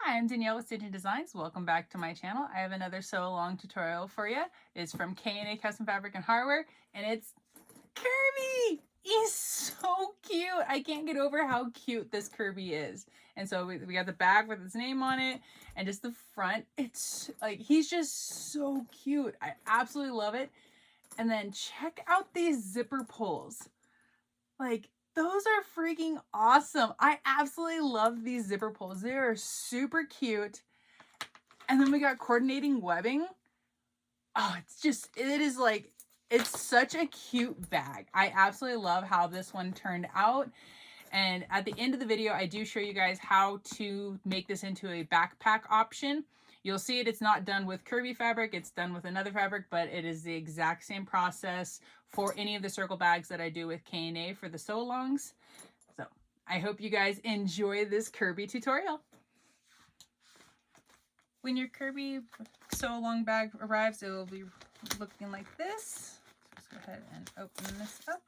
Hi, I'm Danielle with Stitching Designs. Welcome back to my channel. I have another sew along tutorial for you. It's from K&A Custom Fabric and Hardware, and it's Kirby! He's so cute! I can't get over how cute this Kirby is. And so we got the back with his name on it, and just the front. It's like, he's just so cute. I absolutely love it. And then check out these zipper pulls. Like, those are freaking awesome. I absolutely love these zipper pulls. They are super cute. And then we got coordinating webbing. Oh, it's such a cute bag. I absolutely love how this one turned out. And at the end of the video, I do show you guys how to make this into a backpack option. You'll see it's not done with Kirby fabric, it's done with another fabric, but it is the exact same process for any of the circle bags that I do with K&A for the sew-alongs. So I hope you guys enjoy this Kirby tutorial. When your Kirby sew-along bag arrives, it will be looking like this. Let's go ahead and open this up.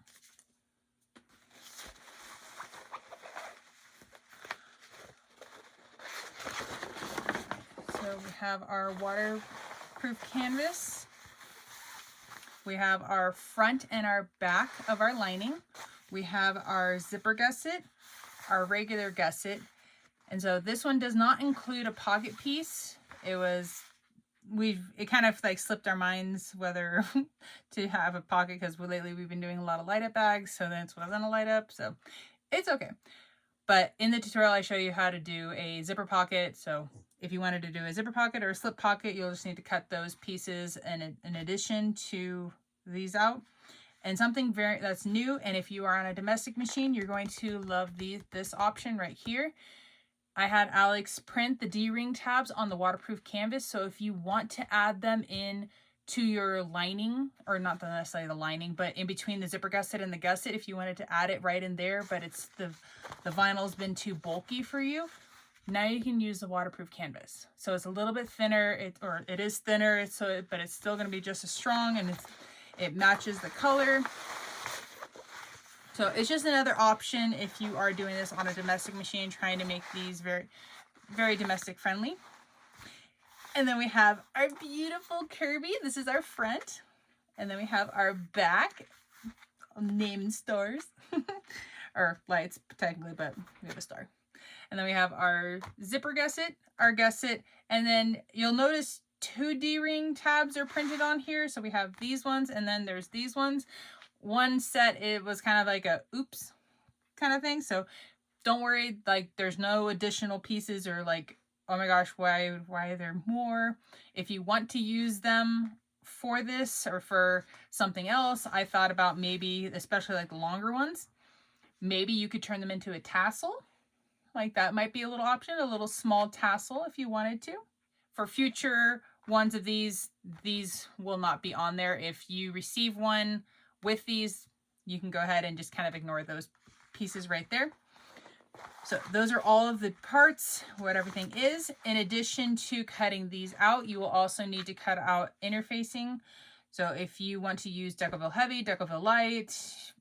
So we have our waterproof canvas. We have our front and our back of our lining. We have our zipper gusset, our regular gusset. And so this one does not include a pocket piece. It kind of like slipped our minds whether to have a pocket, because lately we've been doing a lot of light up bags, so this wasn't a light up, so it's okay. But in the tutorial I show you how to do a zipper pocket. So if you wanted to do a zipper pocket or a slip pocket, you'll just need to cut those pieces in addition to these out. And something that's new, and if you are on a domestic machine, you're going to love this option right here. I had Alex print the D-ring tabs on the waterproof canvas. So if you want to add them in to your lining, or not necessarily the lining, but in between the zipper gusset and the gusset, if you wanted to add it right in there, but it's the vinyl's been too bulky for you, now you can use the waterproof canvas. So it's a little bit thinner, it is thinner, but it's still going to be just as strong, and it matches the color. So it's just another option if you are doing this on a domestic machine, trying to make these very, very domestic friendly. And then we have our beautiful Kirby. This is our front. And then we have our back, named stars, or lights technically, but we have a star. And then we have our zipper gusset, our gusset, and then you'll notice 2 D-ring tabs are printed on here. So we have these ones, and then there's these ones. One set, it was kind of like a oops kind of thing. So don't worry, like there's no additional pieces or like, oh my gosh, why are there more? If you want to use them for this or for something else, I thought about maybe, especially like the longer ones, maybe you could turn them into a tassel. Like that might be a little option, a little small tassel if you wanted to. For future ones of these will not be on there. If you receive one with these, you can go ahead and just kind of ignore those pieces right there. So those are all of the parts, what everything is. In addition to cutting these out, you will also need to cut out interfacing. So if you want to use Decoville Heavy, Decoville Light,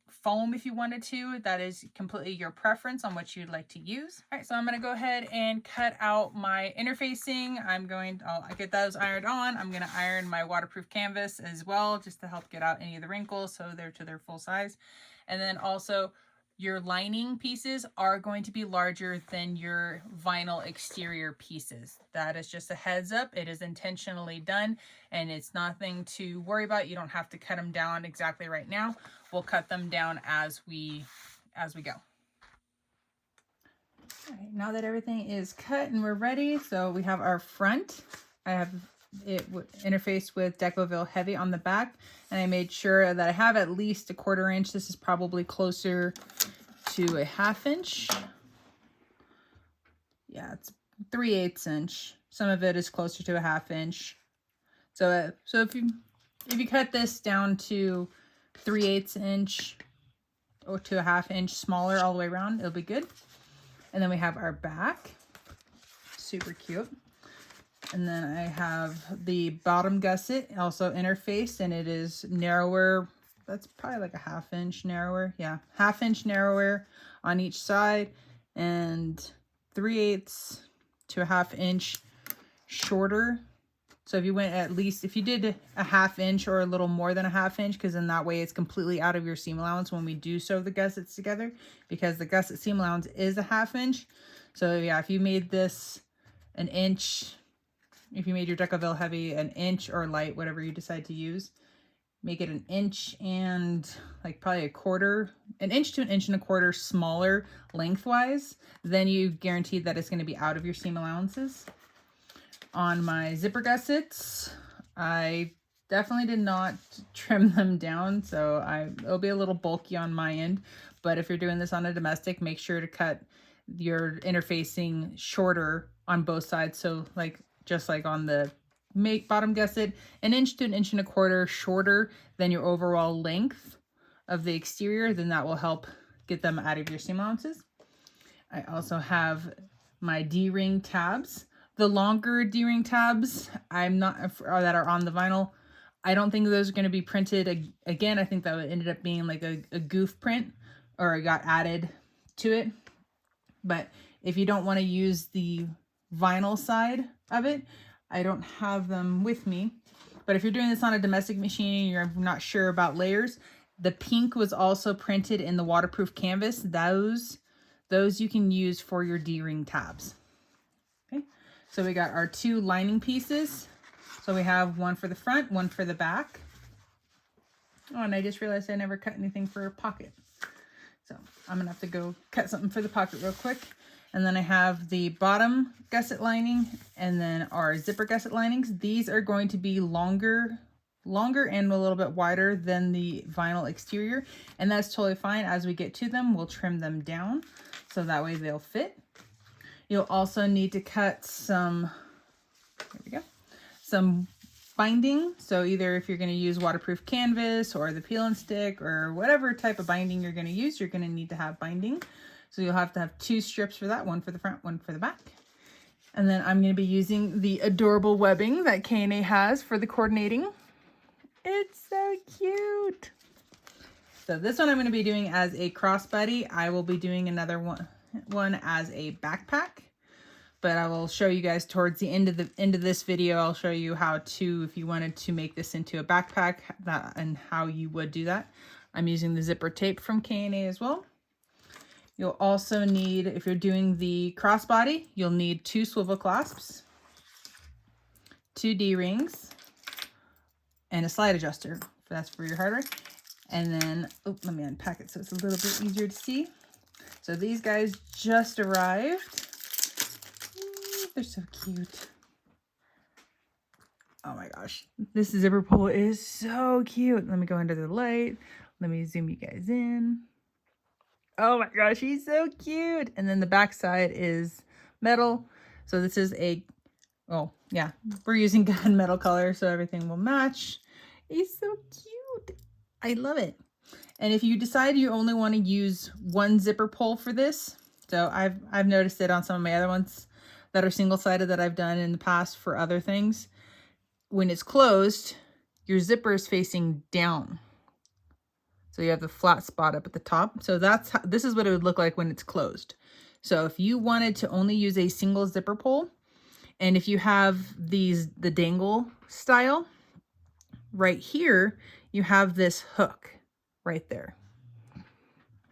foam if you wanted to, that is completely your preference on what you'd like to use. All right, so I'm going to go ahead and cut out my interfacing. I'll get those ironed on. I'm going to iron my waterproof canvas as well, just to help get out any of the wrinkles so they're to their full size. And then also your lining pieces are going to be larger than your vinyl exterior pieces. That is just a heads up. It is intentionally done, and it's nothing to worry about. You don't have to cut them down exactly right now. We'll cut them down as we go. All right, now that everything is cut and we're ready, so we have our front. I have it interfaced with Decoville Heavy on the back, and I made sure that I have at least a 1/4 inch. This is probably closer to a 1/2 inch. Yeah, it's 3/8 inch. Some of it is closer to a 1/2 inch. So if you cut this down to 3/8 inch or to a 1/2 inch smaller all the way around, it'll be good. And then we have our back, super cute. And then I have the bottom gusset also interfaced, and it is narrower. That's probably like a 1/2 inch narrower. Yeah, 1/2 inch narrower on each side, and 3/8 to a 1/2 inch shorter. So if you went at least, if you did a 1/2 inch or a little more than a 1/2 inch, because then that way it's completely out of your seam allowance when we do sew the gussets together, because the gusset seam allowance is a 1/2 inch. So yeah, if you made this an inch, if you made your Decaville heavy an inch or light, whatever you decide to use, make it an inch and like probably an inch to an inch and a quarter smaller lengthwise, then you guarantee that it's going to be out of your seam allowances. On my zipper gussets, I definitely did not trim them down, so it'll be a little bulky on my end. But if you're doing this on a domestic, make sure to cut your interfacing shorter on both sides. So like just like on the bottom gusset, an inch to an inch and a quarter shorter than your overall length of the exterior, then that will help get them out of your seam allowances. I also have my D-ring tabs. The longer D-ring tabs, that are on the vinyl, I don't think those are going to be printed again. I think that ended up being like a goof print, or it got added to it. But if you don't want to use the vinyl side of it, I don't have them with me. But if you're doing this on a domestic machine and you're not sure about layers, the pink was also printed in the waterproof canvas. Those you can use for your D-ring tabs. Okay, so we got our 2 lining pieces. So we have one for the front, one for the back. Oh, and I just realized I never cut anything for a pocket. So I'm gonna have to go cut something for the pocket real quick. And then I have the bottom gusset lining and then our zipper gusset linings. These are going to be longer and a little bit wider than the vinyl exterior. And that's totally fine. As we get to them, we'll trim them down so that way they'll fit. You'll also need to cut some binding. So either if you're going to use waterproof canvas or the peel and stick or whatever type of binding you're going to use, you're going to need to have binding. So you'll have to have 2 strips for that, one for the front, one for the back. And then I'm going to be using the adorable webbing that K&A has for the coordinating. It's so cute. So this one I'm going to be doing as a crossbody. I will be doing another one as a backpack. But I will show you guys towards the end of this video. I'll show you how to, if you wanted to make this into a backpack, and how you would do that. I'm using the zipper tape from K&A as well. You'll also need, if you're doing the crossbody, you'll need 2 swivel clasps, 2 D-rings, and a slide adjuster. That's for your hardware. And then, let me unpack it so it's a little bit easier to see. So these guys just arrived. They're so cute. Oh my gosh. This zipper pull is so cute. Let me go under the light. Let me zoom you guys in. Oh my gosh, he's so cute. And then the back side is metal. So this is we're using gunmetal color so everything will match. He's so cute. I love it. And if you decide you only want to use one zipper pull for this, so I've noticed it on some of my other ones that are single-sided that I've done in the past for other things. When it's closed, your zipper is facing down. So you have the flat spot up at the top. So this is what it would look like when it's closed. So if you wanted to only use a single zipper pull, and if you have the dangle style, right here, you have this hook right there.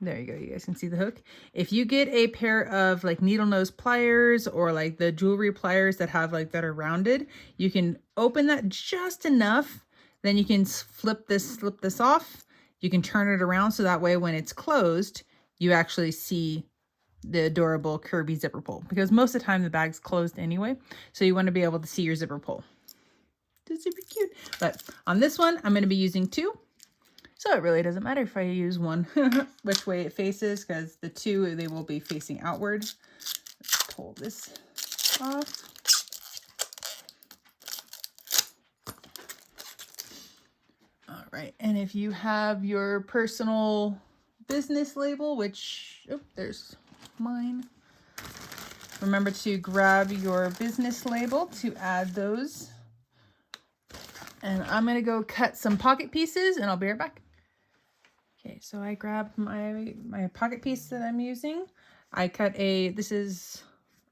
There you go. You guys can see the hook. If you get a pair of like needle nose pliers or like the jewelry pliers that are rounded, you can open that just enough. Then you can slip this off. You can turn it around so that way when it's closed, you actually see the adorable Kirby zipper pull, because most of the time the bag's closed anyway. So you want to be able to see your zipper pull. It's super cute. But on this one, I'm going to be using 2. So it really doesn't matter if I use one, which way it faces, because the 2, they will be facing outward. Let's pull this off. All right, and if you have your personal business label, which, there's mine. Remember to grab your business label to add those. And I'm gonna go cut some pocket pieces and I'll be right back. Okay, so I grabbed my pocket piece that I'm using. I cut this is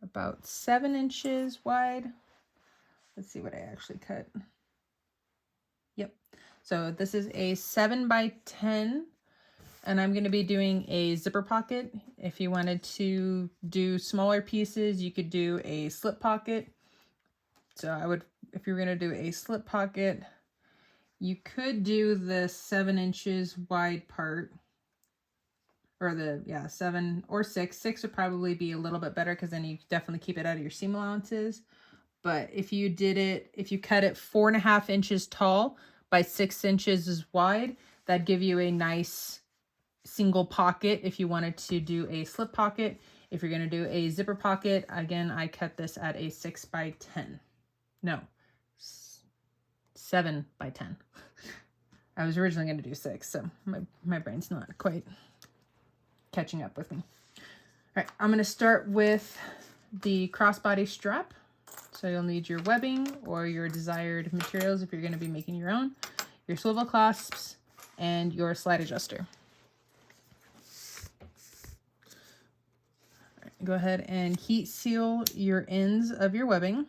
about 7 inches wide. Let's see what I actually cut. Yep. So this is a 7 by 10, and I'm going to be doing a zipper pocket. If you wanted to do smaller pieces, you could do a slip pocket. So I would, if you're going to do a slip pocket, you could do the 7 inches wide part, or the, yeah, 7 or 6. 6 would probably be a little bit better because then you definitely keep it out of your seam allowances. But if you did it, if you cut it 4.5 inches tall by 6 inches wide, that'd give you a nice single pocket if you wanted to do a slip pocket. If you're going to do a zipper pocket, again, I cut this at a 6 by 10. No, 7 by 10. I was originally going to do 6, so my brain's not quite catching up with me. All right, I'm going to start with the crossbody strap. So you'll need your webbing or your desired materials if you're going to be making your own, your swivel clasps, and your slide adjuster. All right, go ahead and heat seal your ends of your webbing.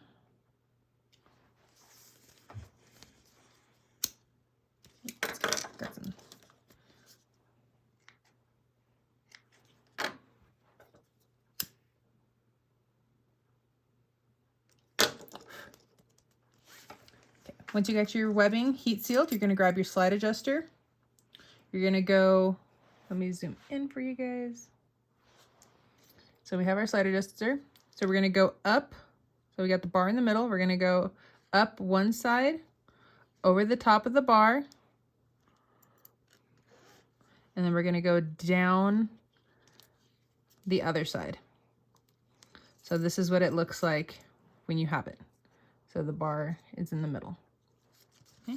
Got some. Once you got your webbing heat sealed, you're going to grab your slide adjuster. You're going to go, let me zoom in for you guys. So we have our slide adjuster. So we're going to go up. So we got the bar in the middle. We're going to go up one side, over the top of the bar. And then we're going to go down the other side. So this is what it looks like when you have it. So the bar is in the middle. Okay.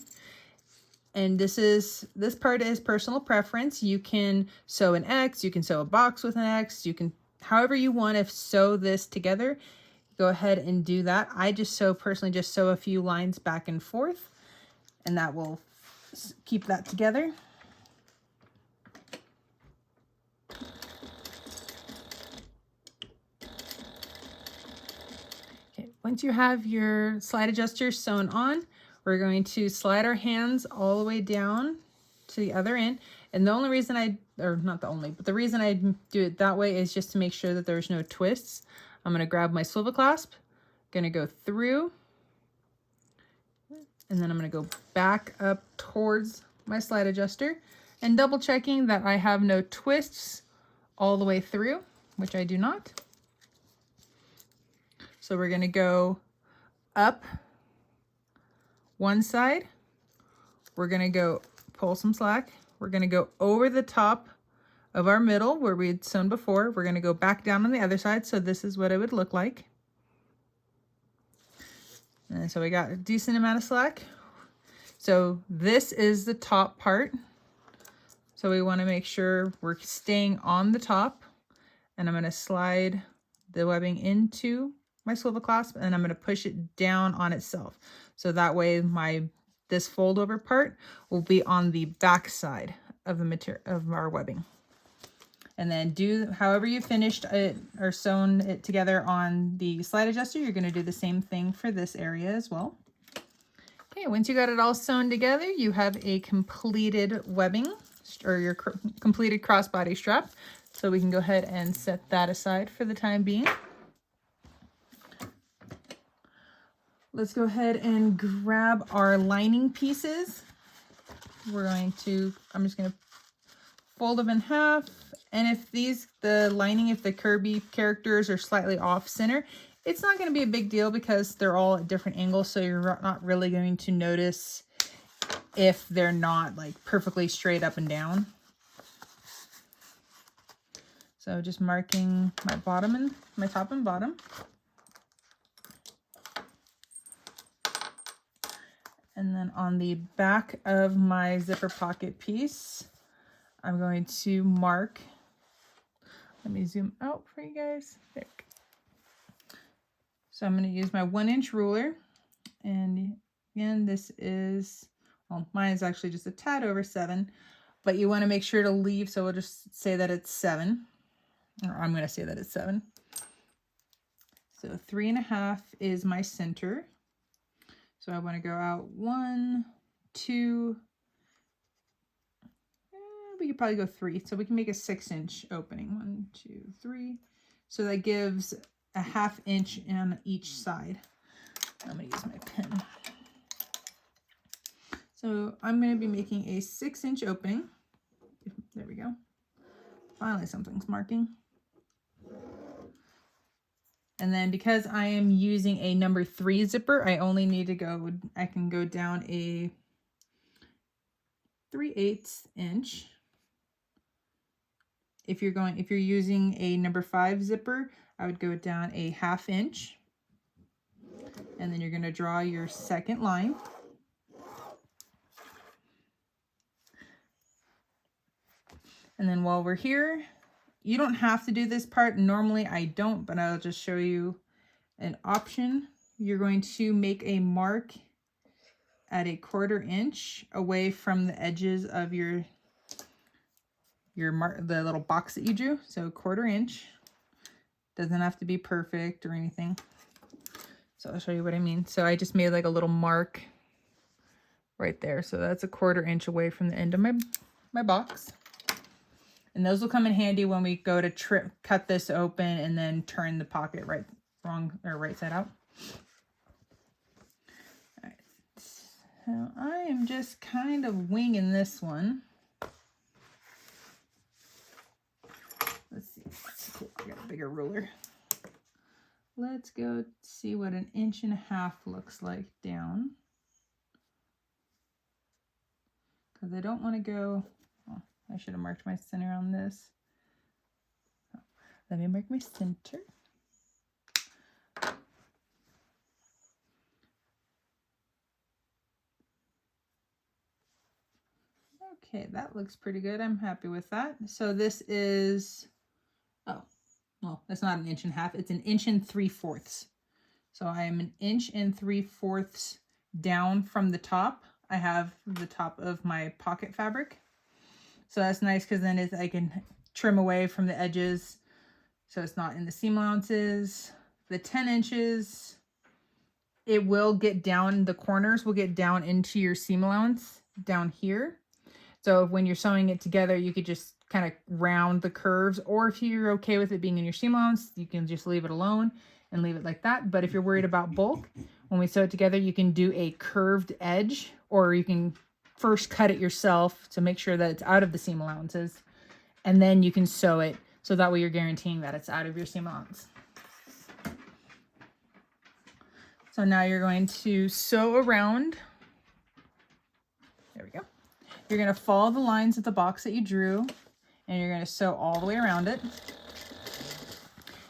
And this part is personal preference. You can sew an X, you can sew a box with an X, you can, however you want to sew this together, go ahead and do that. I just personally just sew a few lines back and forth, and that will keep that together. Okay, once you have your slide adjuster sewn on, we're going to slide our hands all the way down to the other end. And the only reason not the only, but the reason I do it that way is just to make sure that there's no twists. I'm going to grab my swivel clasp, going to go through, and then I'm going to go back up towards my slide adjuster and double checking that I have no twists all the way through, which I do not. So we're going to go up one side, we're going to go pull some slack, we're going to go over the top of our middle where we had sewn before, we're going to go back down on the other side. So this is what it would look like. And so we got a decent amount of slack. So this is the top part. So we want to make sure we're staying on the top, and I'm going to slide the webbing into my swivel clasp, and I'm going to push it down on itself. So that way this fold over part will be on the back side of the material of our webbing. And then do however you finished it or sewn it together on the slide adjuster, you're going to do the same thing for this area as well. Okay, once you got it all sewn together, you have a completed webbing or your completed crossbody strap. So we can go ahead and set that aside for the time being. Let's go ahead and grab our lining pieces. I'm just going to fold them in half. And if if the Kirby characters are slightly off center, it's not going to be a big deal because they're all at different angles. So you're not really going to notice if they're not like perfectly straight up and down. So just marking my bottom and my top and bottom. And then on the back of my zipper pocket piece, I'm going to mark. Let me zoom out for you guys. There. So I'm going to use my 1-inch ruler. And again, this is, well, mine is actually just a tad over 7, but you want to make sure to leave. So we'll just say that it's 7, or I'm going to say that it's 7. So 3.5 is my center. So I want to go out 1, 2, we could probably go 3. So we can make a 6-inch opening. 1, 2, 3. So that gives a 1/2 inch on each side. I'm going to use my pen. So I'm going to be making a 6-inch opening. There we go. Finally, something's marking. And then because I am using a number 3 zipper, I only need to go, I can go down a 3/8 inch. If you're using a number 5 zipper, I would go down a 1/2 inch. And then you're going to draw your second line. And then while we're here, you don't have to do this part. Normally I don't, but I'll just show you an option. You're going to make a mark at a 1/4 inch away from the edges of the little box that you drew. So 1/4 inch. Doesn't have to be perfect or anything. So I'll show you what I mean. So I just made like a little mark right there. So that's a 1/4 inch away from the end of my box. And those will come in handy when we go to cut this open and then turn the pocket right side out. All right. So I am just kind of winging this one. Let's see. Cool. I got a bigger ruler. Let's go see what 1.5 inches looks like down. Because I don't want to go... Oh, I should have marked my center on this. Oh, let me mark my center. Okay, that looks pretty good. I'm happy with that. So this is... Oh, well, that's not 1.5 inches. It's 1 3/4 inches. So I am 1 3/4 inches down from the top. I have the top of my pocket fabric. So that's nice because then I can trim away from the edges so it's not in the seam allowances. The 10 inches, it will get down, the corners will get down into your seam allowance down here. So when you're sewing it together, you could just kind of round the curves, or if you're okay with it being in your seam allowance, you can just leave it alone and leave it like that. But if you're worried about bulk, when we sew it together, you can do a curved edge, or you can first cut it yourself to make sure that it's out of the seam allowances, and then you can sew it, so that way you're guaranteeing that it's out of your seam allowance. So now you're going to sew around. There we go. You're going to follow the lines of the box that you drew, and you're going to sew all the way around it.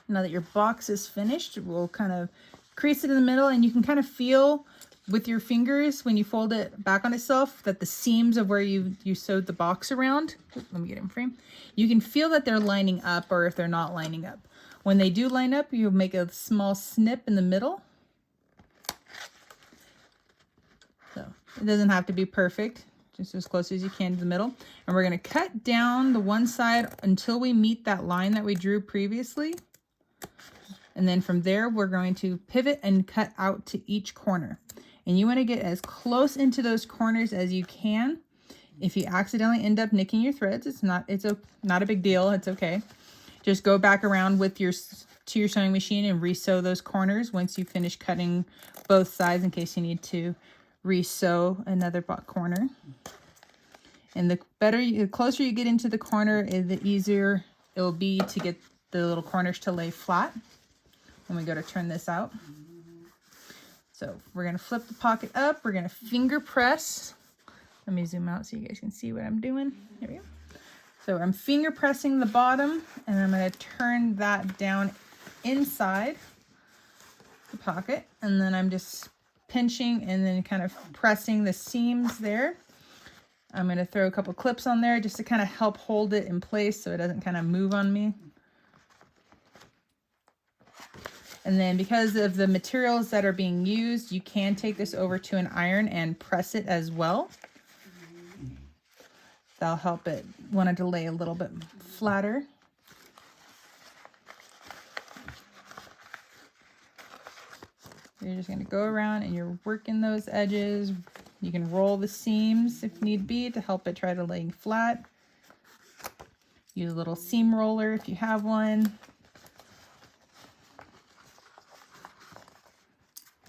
Now that your box is finished, we'll kind of crease it in the middle, and you can kind of feel with your fingers when you fold it back on itself that the seams of where you sewed the box around, let me get in frame, you can feel that they're lining up, or if they're not lining up. When they do line up, you'll make a small snip in the middle. So it doesn't have to be perfect, just as close as you can to the middle. And we're going to cut down the one side until we meet that line that we drew previously. And then from there, we're going to pivot and cut out to each corner. And you want to get as close into those corners as you can. If you accidentally end up nicking your threads, it's not a big deal. It's okay. Just go back around with your sewing machine and re-sew those corners once you finish cutting both sides, in case you need to re-sew another corner. And the closer you get into the corner, the easier it will be to get the little corners to lay flat when we go to turn this out. So we're going to flip the pocket up. We're going to finger press. Let me zoom out so you guys can see what I'm doing. There we go. So I'm finger pressing the bottom, and I'm going to turn that down inside the pocket. And then I'm just pinching and then kind of pressing the seams there. I'm going to throw a couple clips on there just to kind of help hold it in place so it doesn't kind of move on me. And then because of the materials that are being used, you can take this over to an iron and press it as well. That'll help it want to lay a little bit flatter. You're just gonna go around and you're working those edges. You can roll the seams if need be to help it try to lay flat. Use a little seam roller if you have one.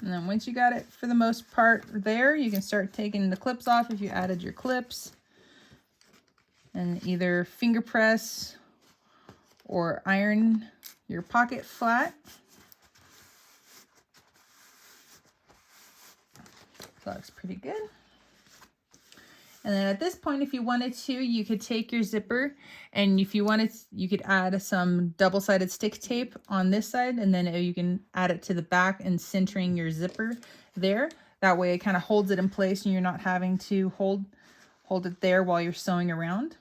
And then once you got it for the most part there, you can start taking the clips off if you added your clips. And either finger press or iron your pocket flat. So that looks pretty good. And then at this point, if you wanted to, you could take your zipper, and if you wanted, you could add some double-sided stick tape on this side, and then you can add it to the back and centering your zipper there. That way it kind of holds it in place and you're not having to hold it there while you're sewing around.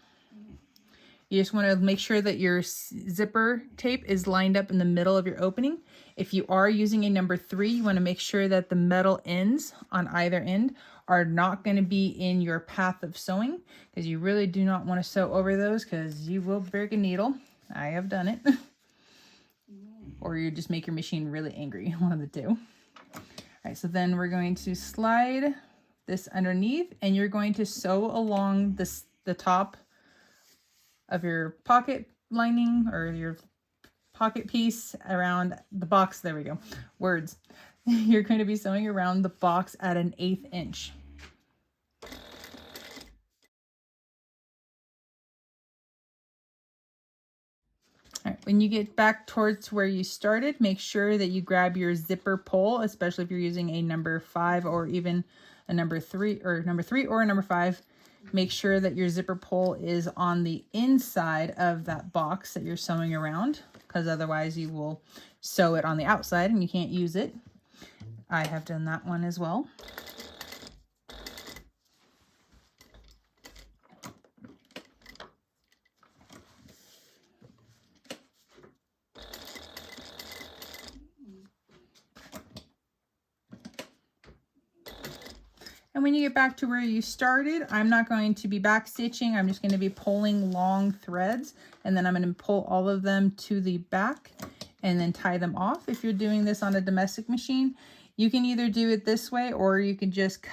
You just want to make sure that your zipper tape is lined up in the middle of your opening. If you are using a number 3, you want to make sure that the metal ends on either end are not going to be in your path of sewing, because you really do not want to sew over those, because you will break a needle. I have done it. Or you just make your machine really angry, one of the two. All right, so then we're going to slide this underneath, and you're going to sew along the top of your pocket lining or your pocket piece around the box. There we go. Words. You're going to be sewing around the box at an 1/8 inch. All right, when you get back towards where you started, make sure that you grab your zipper pole, especially if you're using a number 5 or even a number 3 or a number 5. Make sure that your zipper pole is on the inside of that box that you're sewing around, because otherwise you will sew it on the outside and you can't use it. I have done that one as well. And when you get back to where you started, I'm not going to be back stitching. I'm just going to be pulling long threads, and then I'm going to pull all of them to the back and then tie them off. If you're doing this on a domestic machine, you can either do it this way, or you can just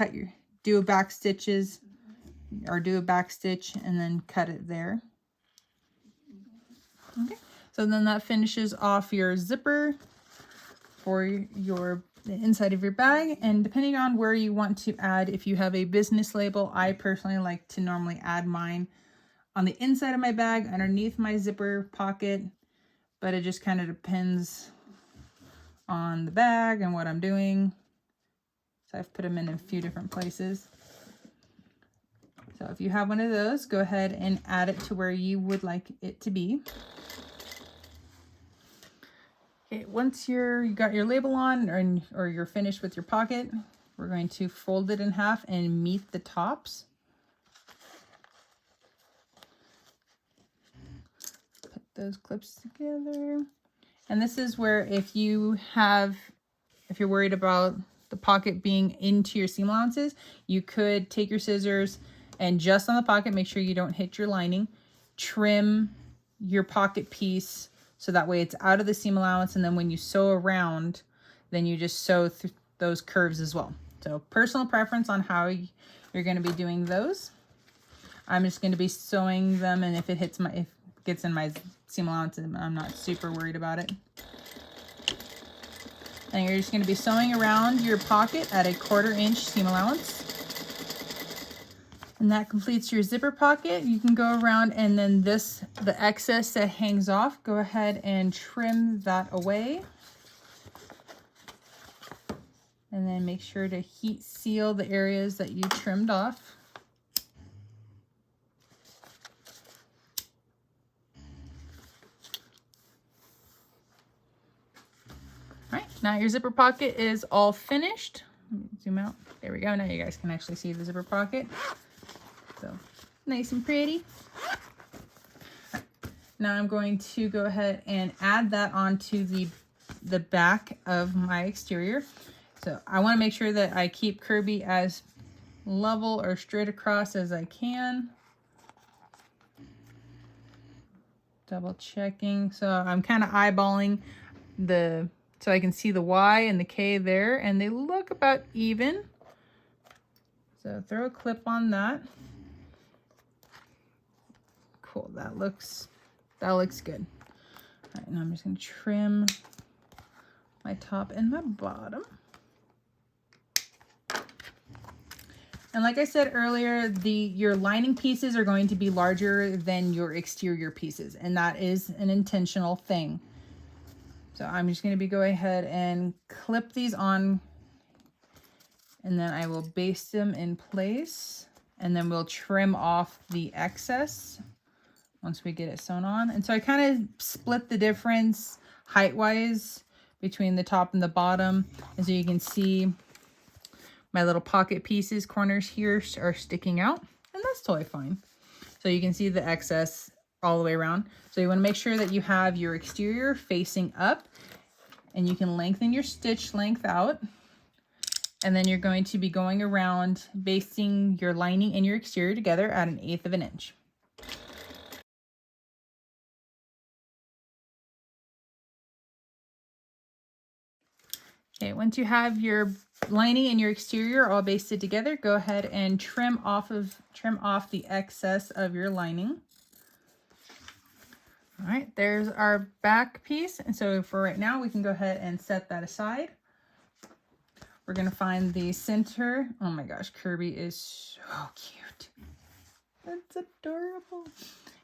do a back stitches, or do a back stitch and then cut it there. Okay, so then that finishes off your zipper for the inside of your bag. And depending on where you want to add, if you have a business label, I personally like to normally add mine on the inside of my bag underneath my zipper pocket, but it just kind of depends on the bag and what I'm doing. So I've put them in a few different places. So if you have one of those, go ahead and add it to where you would like it to be. Okay, once you got your label on, or you're finished with your pocket, we're going to fold it in half and meet the tops. Put those clips together. And this is where if you're worried about the pocket being into your seam allowances, you could take your scissors and just on the pocket, make sure you don't hit your lining, trim your pocket piece so that way it's out of the seam allowance, and then when you sew around, then you just sew through those curves as well. So personal preference on how you're going to be doing those. I'm just going to be sewing them, and if it gets in my seam allowance, I'm not super worried about it. And you're just going to be sewing around your pocket at a 1/4 inch seam allowance. And that completes your zipper pocket. You can go around, and then the excess that hangs off, go ahead and trim that away. And then make sure to heat seal the areas that you trimmed off. All right, now your zipper pocket is all finished. Let me zoom out. There we go. Now you guys can actually see the zipper pocket. So nice and pretty. Now I'm going to go ahead and add that onto the back of my exterior. So I want to make sure that I keep Kirby as level or straight across as I can. Double checking. So I'm kind of eyeballing the so I can see the Y and the K there, and they look about even. So throw a clip on that. Cool, that looks good. All right, now I'm just gonna trim my top and my bottom. And like I said earlier, your lining pieces are going to be larger than your exterior pieces, and that is an intentional thing. So I'm just going to go ahead and clip these on, and then I will baste them in place, and then we'll trim off the excess once we get it sewn on. And so I kind of split the difference height-wise between the top and the bottom, and so you can see my little pocket pieces, corners here are sticking out, and that's totally fine. So you can see the excess all the way around. So you want to make sure that you have your exterior facing up, and you can lengthen your stitch length out. And then you're going to be going around basting your lining and your exterior together at 1/8 of an inch. Okay, once you have your lining and your exterior all basted together, go ahead and trim off the excess of your lining. All right, there's our back piece. And so for right now, we can go ahead and set that aside. We're gonna find the center. Oh my gosh, Kirby is so cute. That's adorable.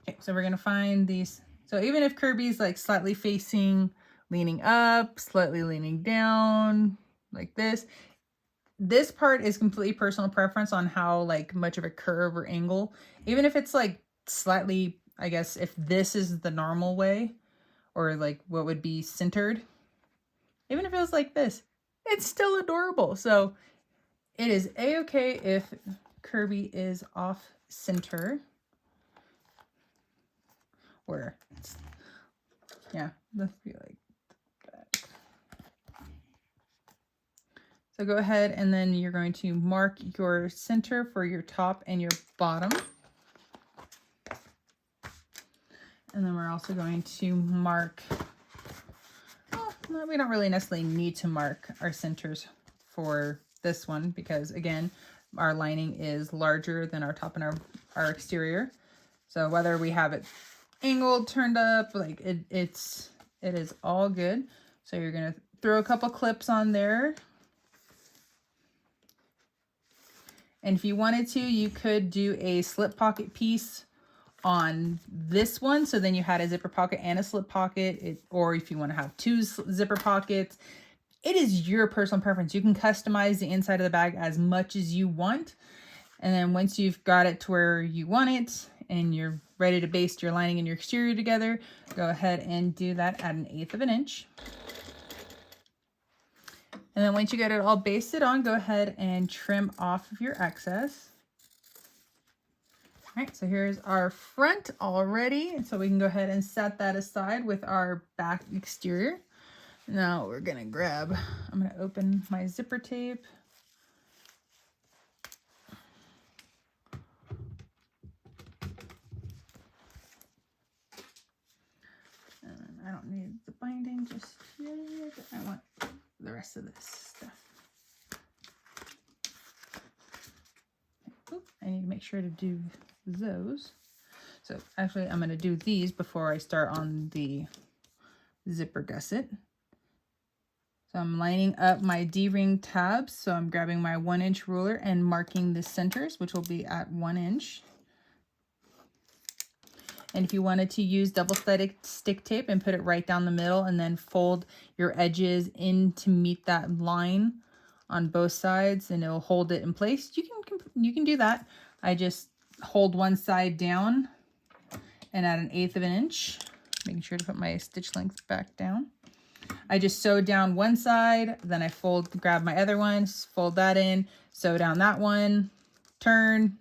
Okay, so we're gonna find these. So even if Kirby's like slightly facing, leaning up, slightly leaning down, like this part is completely personal preference on how like much of a curve or angle. Even if it's like slightly, I guess if this is the normal way, or like what would be centered, even if it was like this, it's still adorable. So it is a-okay if Kirby is off center, where it's, yeah, let's be like that. So go ahead, and then you're going to mark your center for your top and your bottom. And then we're also going to mark, well, we don't really necessarily need to mark our centers for this one because again, our lining is larger than our top and our exterior. So whether we have it angled, turned up, like it is all good. So you're gonna throw a couple clips on there. And if you wanted to, you could do a slip pocket piece on this one, so then you had a zipper pocket and a slip pocket, or if you want to have 2 zipper pockets, it is your personal preference. You can customize the inside of the bag as much as you want, and then once you've got it to where you want it and you're ready to baste your lining and your exterior together, go ahead and do that at 1/8 of an inch. And then once you get it all basted on, go ahead and trim off of your excess. All right, so here's our front already. So we can go ahead and set that aside with our back exterior. Now we're gonna I'm gonna open my zipper tape. And I don't need the binding just yet. I want the rest of this stuff. Oop, I need to make sure to do those. So actually I'm going to do these before I start on the zipper gusset. So I'm lining up my D-ring tabs. So I'm grabbing my 1-inch ruler and marking the centers, which will be at 1 inch. And if you wanted to use double-sided stick tape and put it right down the middle and then fold your edges in to meet that line on both sides and it'll hold it in place, you can do that. I just hold one side down and at 1/8 of an inch, making sure to put my stitch length back down. I just sew down one side, then I grab my other one, fold that in, sew down that one, turn,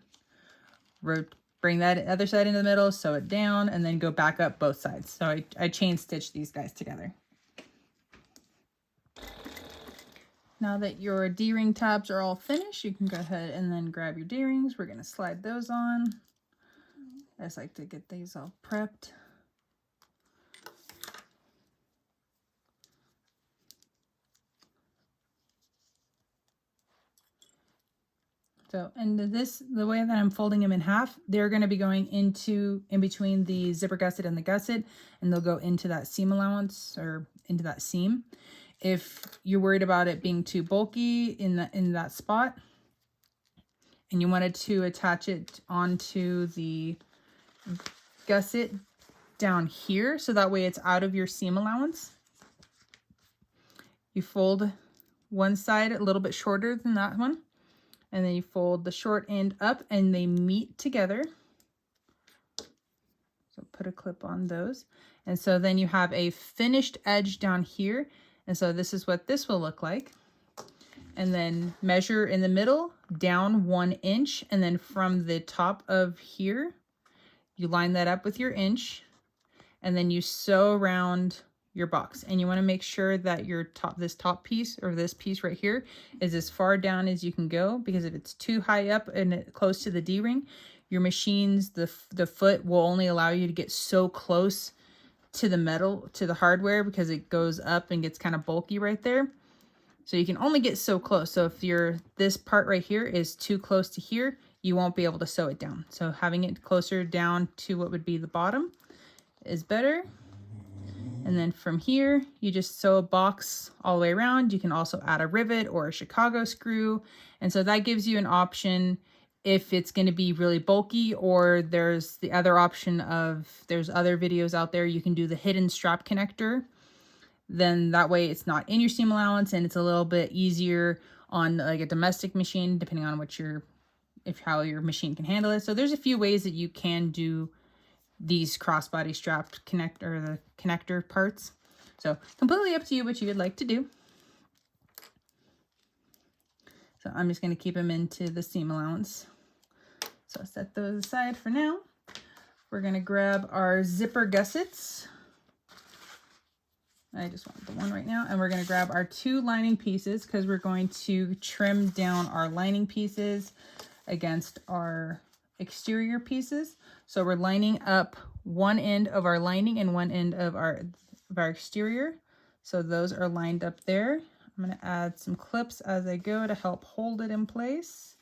bring that other side into the middle, sew it down, and then go back up both sides. So I chain stitch these guys together. Now that your D-ring tabs are all finished, you can go ahead and then grab your D-rings. We're going to slide those on. I just like to get these all prepped. So, and the way that I'm folding them in half, they're going to be going in between the zipper gusset and the gusset, and they'll go into that seam allowance or into that seam. If you're worried about it being too bulky in that spot, and you wanted to attach it onto the gusset down here, so that way it's out of your seam allowance, you fold one side a little bit shorter than that one, and then you fold the short end up and they meet together. So put a clip on those. And so then you have a finished edge down here. And so this is what this will look like. And then measure in the middle down 1 inch. And then from the top of here, you line that up with your inch. And then you sew around your box, and you want to make sure that your this top piece, or this piece right here, is as far down as you can go, because if it's too high up and close to the D-ring, your machines, the foot will only allow you to get so close to the metal, to the hardware, because it goes up and gets kind of bulky right there. So you can only get so close. So if this part right here is too close to here, you won't be able to sew it down. So having it closer down to what would be the bottom is better. And then from here, you just sew a box all the way around. You can also add a rivet or a Chicago screw. And so that gives you an option if it's going to be really bulky, or there's the other option of, there's other videos out there, you can do the hidden strap connector. Then that way it's not in your seam allowance, and it's a little bit easier on like a domestic machine, depending on what how your machine can handle it. So there's a few ways that you can do these crossbody strapped the connector parts. So completely up to you what you would like to do. So I'm just going to keep them into the seam allowance. So I'll set those aside for now. We're going to grab our zipper gussets. I just want the one right now. And we're going to grab our 2 lining pieces, because we're going to trim down our lining pieces against our exterior pieces. So we're lining up one end of our lining and one end of our exterior. So those are lined up there. I'm going to add some clips as I go to help hold it in place.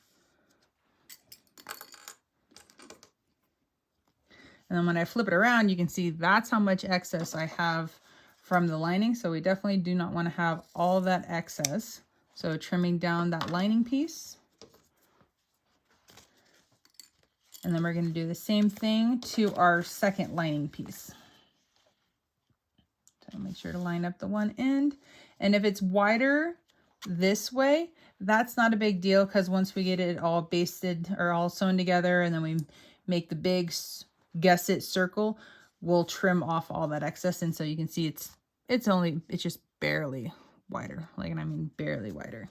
And then when I flip it around, you can see that's how much excess I have from the lining. So we definitely do not want to have all that excess. So trimming down that lining piece. And then we're going to do the same thing to our second lining piece. So make sure to line up the one end. And if it's wider this way, that's not a big deal, because once we get it all basted or all sewn together, and then we make the big gusset circle, we'll trim off all that excess. And so you can see it's just barely wider. Like, and I mean barely wider.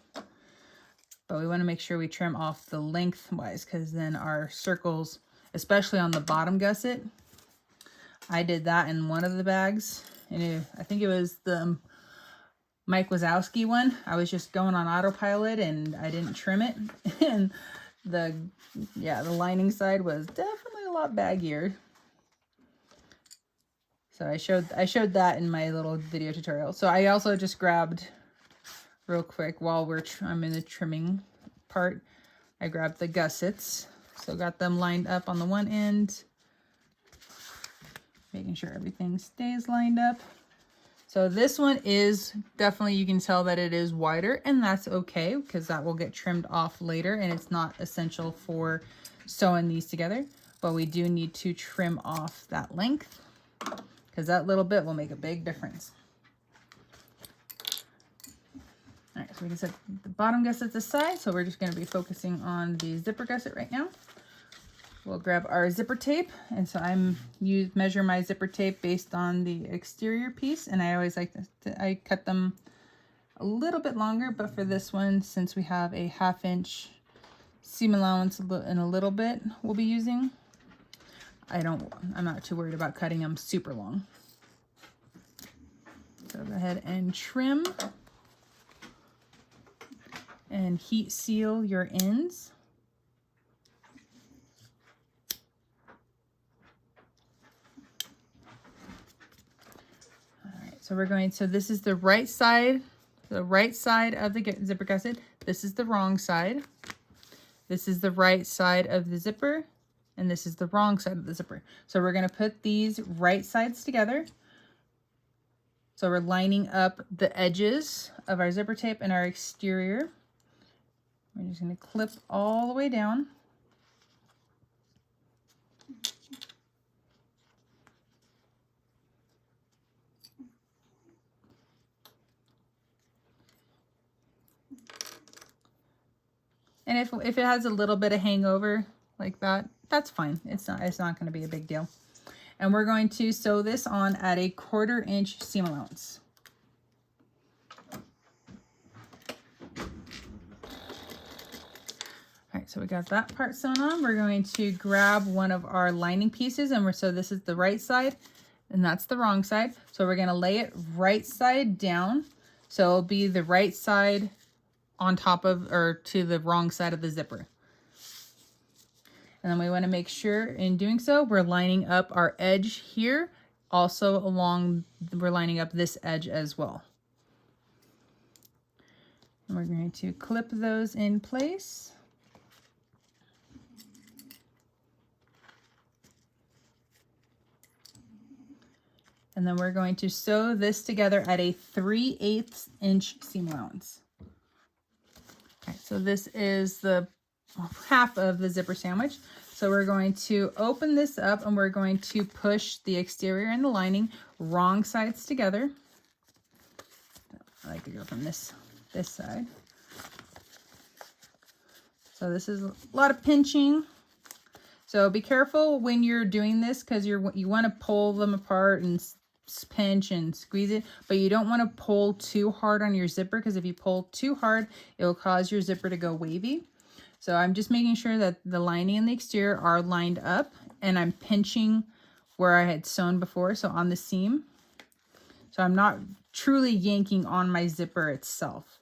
But we want to make sure we trim off the lengthwise, because then our circles, especially on the bottom gusset, I did that in one of the bags. And I think it was the Mike Wazowski one. I was just going on autopilot and I didn't trim it. And the lining side was definitely a lot baggier. So I showed that in my little video tutorial. So I also just grabbed, real quick, while I'm in the trimming part, I grabbed the gussets. So got them lined up on the one end, making sure everything stays lined up. So this one is definitely, you can tell that it is wider, and that's okay, because that will get trimmed off later, and it's not essential for sewing these together. But we do need to trim off that length, because that little bit will make a big difference. All right, so we can set the bottom gussets aside. So we're just going to be focusing on the zipper gusset right now. We'll grab our zipper tape. And so measure my zipper tape based on the exterior piece. And I always like I cut them a little bit longer, but for this one, since we have a 1/2 inch seam allowance and a little bit we'll be using, I'm not too worried about cutting them super long. So go ahead and trim and heat seal your ends. All right, so this is the right side of the zipper gusset. This is the wrong side. This is the right side of the zipper, and this is the wrong side of the zipper. So we're going to put these right sides together. So we're lining up the edges of our zipper tape and our exterior. We're just going to clip all the way down. And if it has a little bit of hangover like that, that's fine. It's not going to be a big deal. And we're going to sew this on at a 1/4 inch seam allowance. All right, so we got that part sewn on. We're going to grab one of our lining pieces, and so this is the right side and that's the wrong side. So we're going to lay it right side down. So it'll be the right side on top of, or to the wrong side of the zipper. And then we want to make sure in doing so, we're lining up our edge here. Also we're lining up this edge as well. And we're going to clip those in place. And then we're going to sew this together at a 3/8 inch seam allowance. Okay, so this is the half of the zipper sandwich. So we're going to open this up and we're going to push the exterior and the lining wrong sides together. I like to go from this side. So this is a lot of pinching. So be careful when you're doing this, because you want to pull them apart and pinch and squeeze it, but you don't want to pull too hard on your zipper, because if you pull too hard, it will cause your zipper to go wavy. So I'm just making sure that the lining and the exterior are lined up, and I'm pinching where I had sewn before, so on the seam. So I'm not truly yanking on my zipper itself.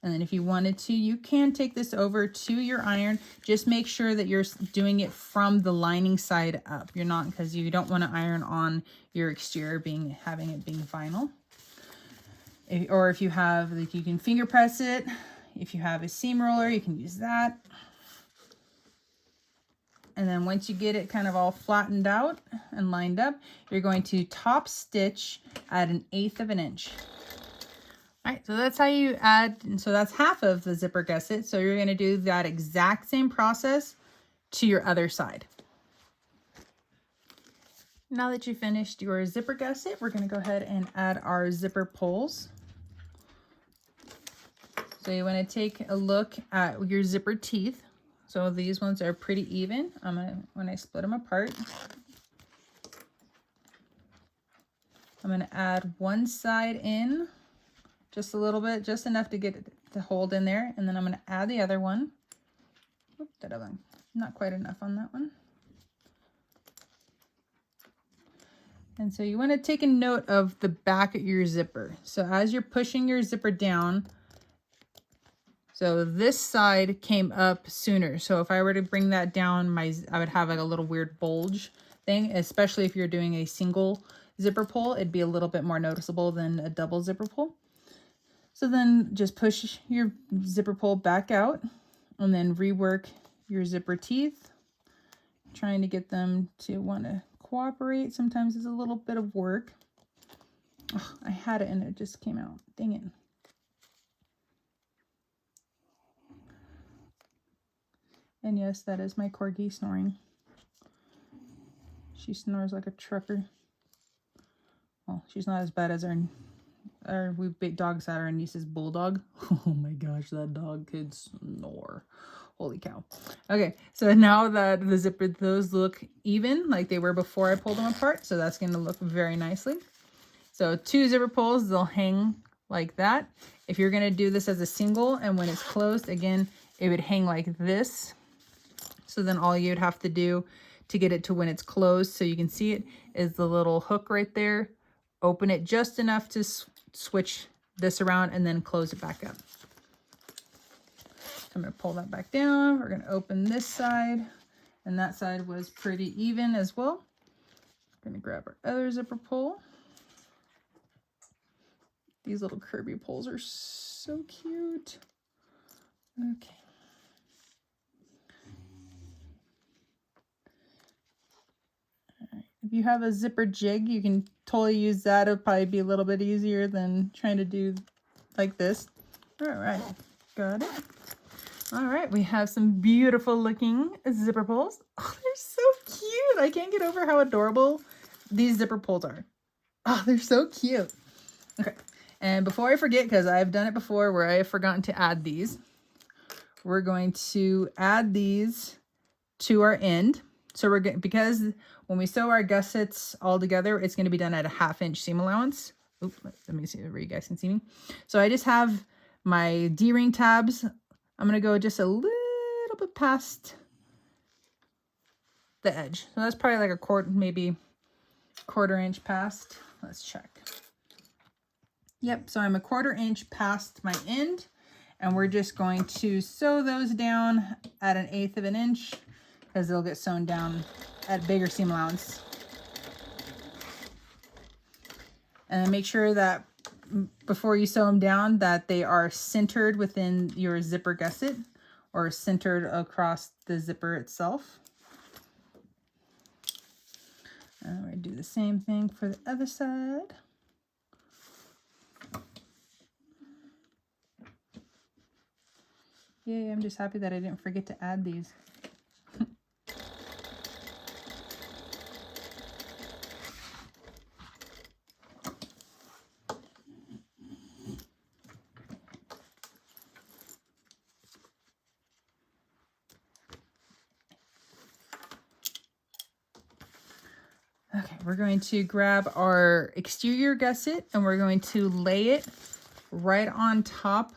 And then if you wanted to, you can take this over to your iron. Just make sure that you're doing it from the lining side up. You're not, because you don't want to iron on your exterior having it being vinyl. Or if you have, like, you can finger press it. If you have a seam roller, you can use that. And then once you get it kind of all flattened out and lined up, you're going to top stitch at 1/8 inch. All right, so that's how you add, and so that's half of the zipper gusset. So you're going to do that exact same process to your other side. Now that you finished your zipper gusset, we're going to go ahead and add our zipper pulls. So you want to take a look at your zipper teeth. So these ones are pretty even. When I split them apart, I'm going to add one side in. Just a little bit, just enough to get it to hold in there. And then I'm going to add the other one. Oop, that other one. Not quite enough on that one. And so you want to take a note of the back of your zipper. So as you're pushing your zipper down, so this side came up sooner. So if I were to bring that down, I would have like a little weird bulge thing, especially if you're doing a single zipper pull. It'd be a little bit more noticeable than a double zipper pull. So then just push your zipper pull back out and then rework your zipper teeth, trying to get them to want to cooperate. Sometimes it's a little bit of work. Oh, I had it and it just came out. Dang it. And yes, that is my corgi snoring. She snores like a trucker. Well, she's not as bad as we big dogs at our niece's bulldog. Oh my gosh, that dog could snore. Holy cow. Okay, so now that the zipper, those look even like they were before I pulled them apart. So that's going to look very nicely. So 2 zipper pulls, they'll hang like that. If you're going to do this as a single, and when it's closed, again, it would hang like this. So then all you'd have to do to get it to when it's closed, so you can see it, is the little hook right there. Open it just enough to switch this around and then close it back up. I'm going to pull that back down. We're going to open this side, and that side was pretty even as well. I'm going to grab our other zipper pull. These little Kirby pulls are so cute. Okay. If you have a zipper jig, you can totally use that. It'll probably be a little bit easier than trying to do like this. All right, got it. All right, we have some beautiful looking zipper pulls. Oh, they're so cute. I can't get over how adorable these zipper pulls are. Oh, they're so cute. Okay, and before I forget, because I've done it before where I have forgotten to add these, we're going to add these to our end. So we're going, because when we sew our gussets all together, it's going to be done at a 1/2 inch seam allowance. Oops, let me see where you guys can see me. So I just have my D-ring tabs. I'm going to go just a little bit past the edge. So that's probably like a quarter, maybe 1/4 inch past. Let's check. Yep, so I'm a 1/4 inch past my end, and we're just going to sew those down at 1/8 of an inch because they'll get sewn down at bigger seam allowance. And then make sure that before you sew them down that they are centered within your zipper gusset or centered across the zipper itself. And we do the same thing for the other side. Yay, I'm just happy that I didn't forget to add these. Okay, we're going to grab our exterior gusset and we're going to lay it right on top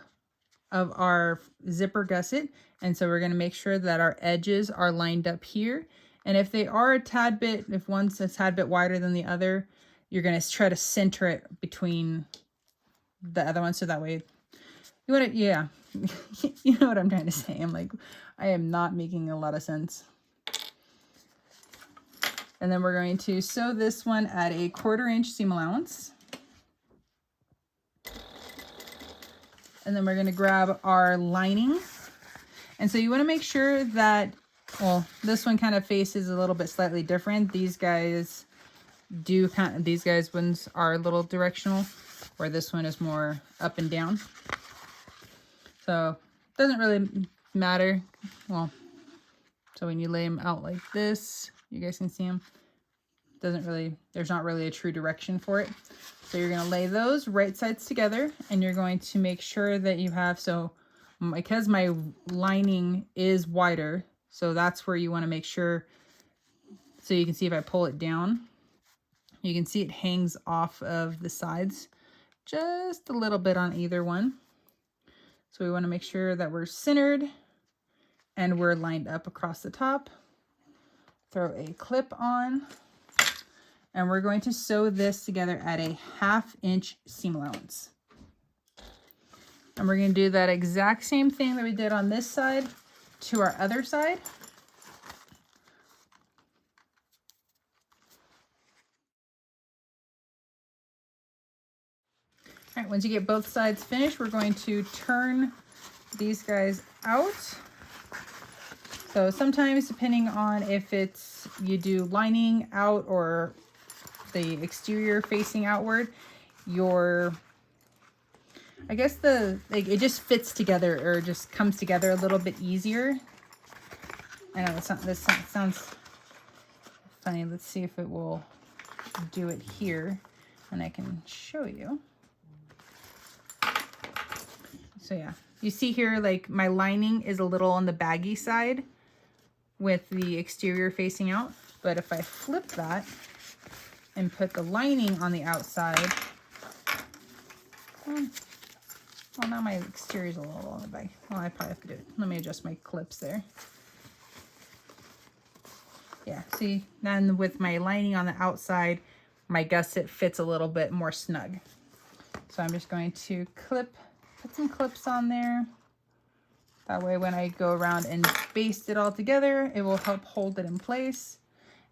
of our zipper gusset. And so we're going to make sure that our edges are lined up here. And if they are a tad bit, if one's a tad bit wider than the other, you're going to try to center it between the other one. So that way you want to, yeah, you know what I'm trying to say. I'm like, I am not making a lot of sense. And then we're going to sew this one at a 1/4 inch seam allowance. And then we're going to grab our lining. And so you want to make sure that, well, this one kind of faces a little bit slightly different. These guys do kind of, these guys ones are a little directional, where this one is more up and down. So it doesn't really matter. Well, so when you lay them out like this, you guys can see them. Doesn't really, there's not really a true direction for it. So you're going to lay those right sides together and you're going to make sure that you have, so because my lining is wider, so that's where you want to make sure, so you can see if I pull it down, you can see it hangs off of the sides just a little bit on either one. So we want to make sure that we're centered and we're lined up across the top. Throw a clip on. And we're going to sew this together at a 1/2 inch seam allowance. And we're going to do that exact same thing that we did on this side to our other side. All right, once you get both sides finished, we're going to turn these guys out. So sometimes, depending on if it's you do lining out or the exterior facing outward, I guess it just fits together or just comes together a little bit easier. I know this sounds funny. Let's see if it will do it here and I can show you. So yeah, you see here, like my lining is a little on the baggy side with the exterior facing out. But if I flip that and put the lining on the outside, well, now my exterior is a little on the back. Well, I probably have to do it. Let me adjust my clips there. Yeah, see, then with my lining on the outside, my gusset fits a little bit more snug. So I'm just going to put some clips on there. That way when I go around and baste it all together, it will help hold it in place.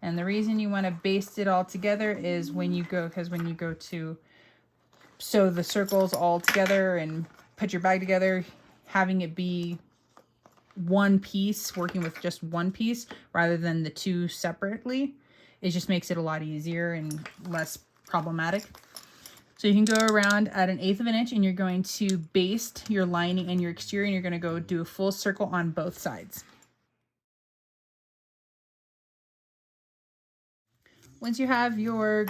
And the reason you want to baste it all together is when you go to sew the circles all together and put your bag together, having it be one piece, working with just one piece rather than the two separately. It just makes it a lot easier and less problematic. So you can go around at 1/8 of an inch and you're going to baste your lining and your exterior, and you're going to go do a full circle on both sides. Once you have your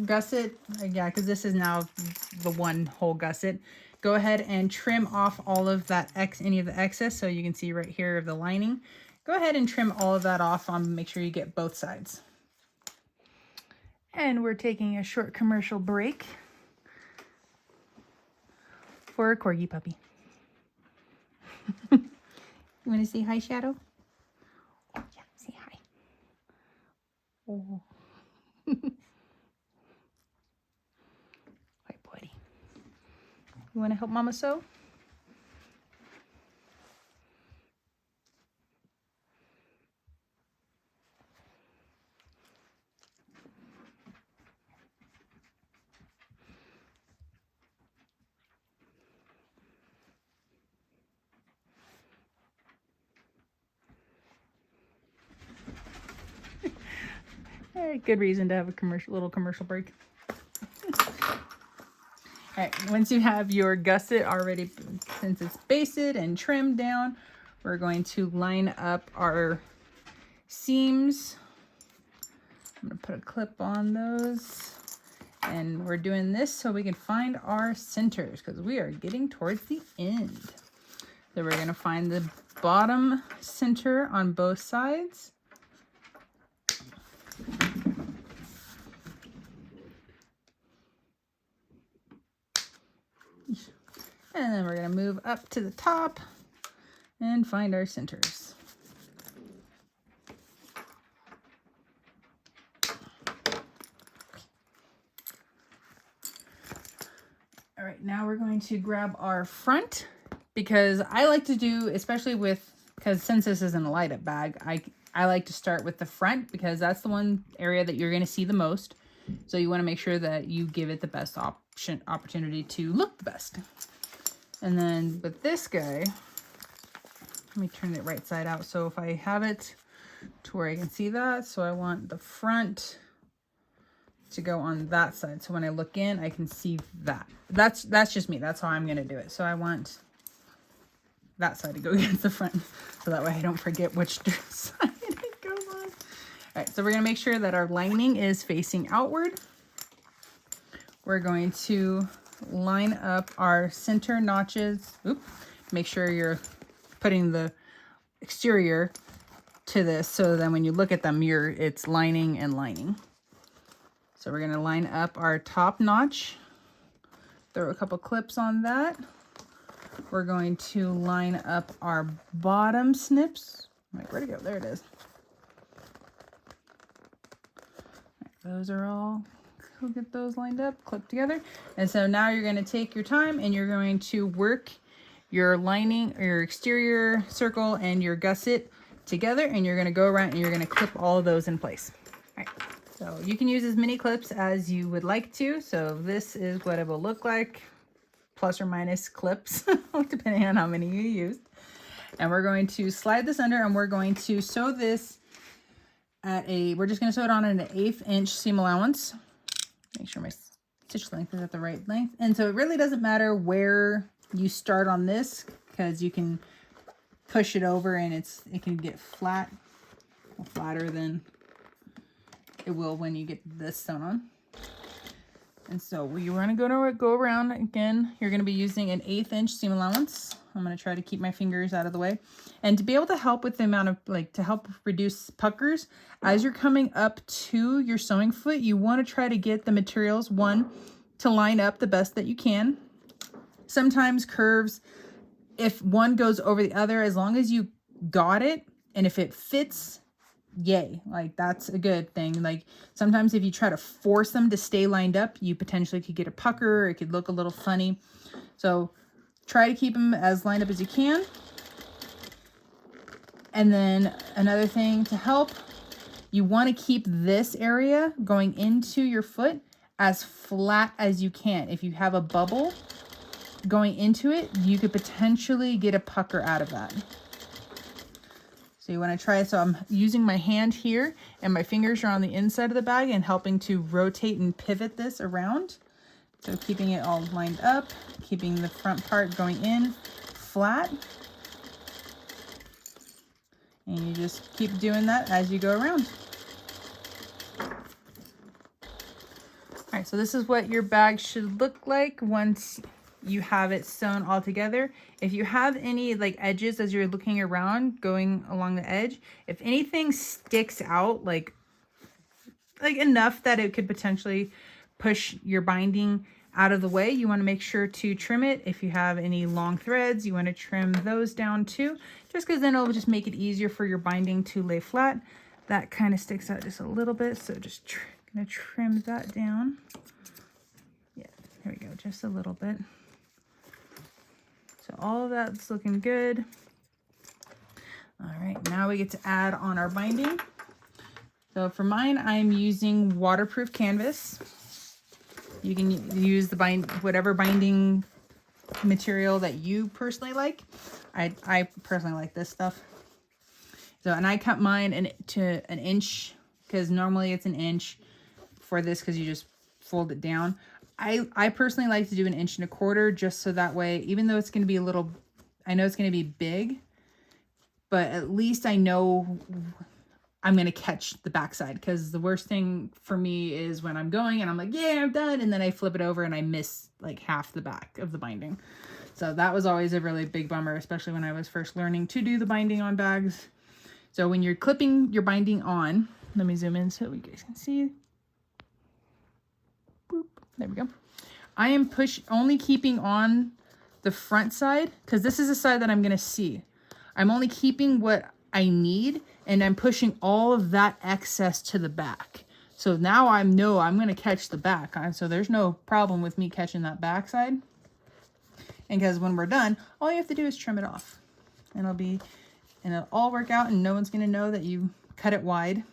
gusset, yeah, because this is now the one whole gusset, go ahead and trim off all of that any of the excess. So you can see right here of the lining. Go ahead and trim all of that off make sure you get both sides. And we're taking a short commercial break for a corgi puppy. You want to say hi, Shadow? Oh, yeah, say hi. Oh. Hi, buddy. You want to help Mama sew? Good reason to have a little commercial break. All right, once you have your gusset already, since it's basted and trimmed down, we're going to line up our seams. I'm gonna put a clip on those, and we're doing this so we can find our centers because we are getting towards the end. So we're gonna find the bottom center on both sides. And then we're going to move up to the top and find our centers. All right, now we're going to grab our front, because I like to do, especially because since this isn't a light up bag, I like to start with the front because that's the one area that you're going to see the most. So you want to make sure that you give it the best opportunity to look the best. And then with this guy, let me turn it right side out. So if I have it to where I can see that, so I want the front to go on that side. So when I look in, I can see that. That's just me. That's how I'm going to do it. So I want that side to go against the front. So that way I don't forget which side it goes on. All right, so we're going to make sure that our lining is facing outward. We're going to line up our center notches. Make sure you're putting the exterior to this, so then when you look at them, it's lining and lining. So we're going to line up our top notch, throw a couple clips on that. We're going to line up our bottom snips. Where'd it go? There it is. Those are all, we'll get those lined up, clipped together. And so now you're going to take your time and you're going to work your lining, or your exterior circle and your gusset together, and you're going to go around and you're going to clip all of those in place. All right. So you can use as many clips as you would like to. So this is what it will look like, plus or minus clips, depending on how many you used. And we're going to slide this under, and we're going to sew this we're just going to sew it on an 1/8 inch seam allowance. Make sure my stitch length is at the right length. And so it really doesn't matter where you start on this, because you can push it over and it can get flat, flatter than it will when you get this sewn on. And so we want to go around again. You're going to be using an 1/8 inch seam allowance. I'm going to try to keep my fingers out of the way. And to be able to help with the amount of, to help reduce puckers, as you're coming up to your sewing foot, you want to try to get the materials, to line up the best that you can. Sometimes curves, if one goes over the other, as long as you got it, and if it fits, yay, that's a good thing. Sometimes if you try to force them to stay lined up, you potentially could get a pucker, or it could look a little funny. So try to keep them as lined up as you can. And then another thing to help, you want to keep this area going into your foot as flat as you can. If you have a bubble going into it, you could potentially get a pucker out of that. So you want to try it. So I'm using my hand here and my fingers are on the inside of the bag and helping to rotate and pivot this around. So keeping it all lined up, keeping the front part going in flat. And you just keep doing that as you go around. All right, so this is what your bag should look like once you have it sewn all together. If you have any like edges as you're looking around, going along the edge, if anything sticks out like enough that it could potentially push your binding out of the way, you want to make sure to trim it. If you have any long threads, you want to trim those down too, just because then it'll just make it easier for your binding to lay flat. That kind of sticks out just a little bit, so just gonna trim that down. Yeah, there we go, just a little bit. So all of that's looking good. All right, now we get to add on our binding. So for mine, I'm using waterproof canvas. You can use the whatever binding material that you personally like. I personally like this stuff. So, and I cut mine to an inch, because normally it's an inch for this, because you just fold it down. I personally like to do 1.25 inches, just so that way, even though it's going to be a little, I know it's going to be big, but at least I know I'm going to catch the backside, because the worst thing for me is when I'm going and I'm like, yeah, I'm done. And then I flip it over and I miss like half the back of the binding. So that was always a really big bummer, especially when I was first learning to do the binding on bags. So when you're clipping your binding on, let me zoom in so you guys can see. Boop. There we go. I am only keeping on the front side, because this is the side that I'm going to see. I'm only keeping what I need, and I'm pushing all of that excess to the back. So now I know I'm going to catch the back. So there's no problem with me catching that back side. And because when we're done, all you have to do is trim it off. And it'll all work out, and no one's going to know that you cut it wide.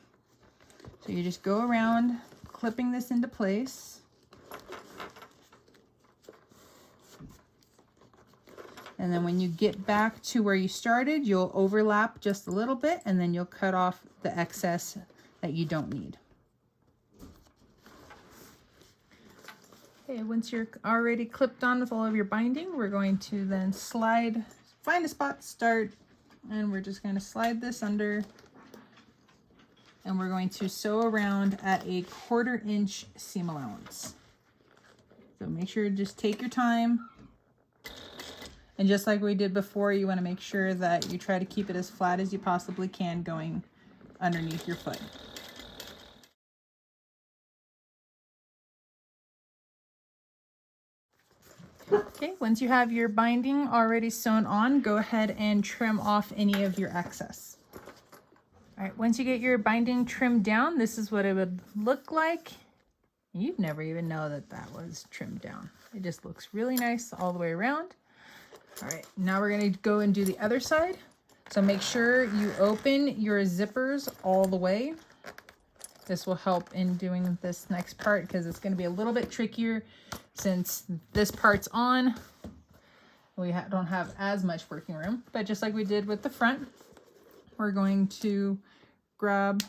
So you just go around clipping this into place. And then when you get back to where you started, you'll overlap just a little bit, and then you'll cut off the excess that you don't need. Okay, once you're already clipped on with all of your binding, we're going to then find a spot to start, and we're just going to slide this under, and we're going to sew around at a 1/4 inch seam allowance. So make sure to just take your time. And just like we did before, you want to make sure that you try to keep it as flat as you possibly can going underneath your foot. Okay, once you have your binding already sewn on, go ahead and trim off any of your excess. All right, once you get your binding trimmed down, this is what it would look like. You'd never even know that that was trimmed down. It just looks really nice all the way around. All right, now we're going to go and do the other side. So make sure you open your zippers all the way. This will help in doing this next part, because it's going to be a little bit trickier since this part's on. We don't have as much working room, but just like we did with the front, we're going to grab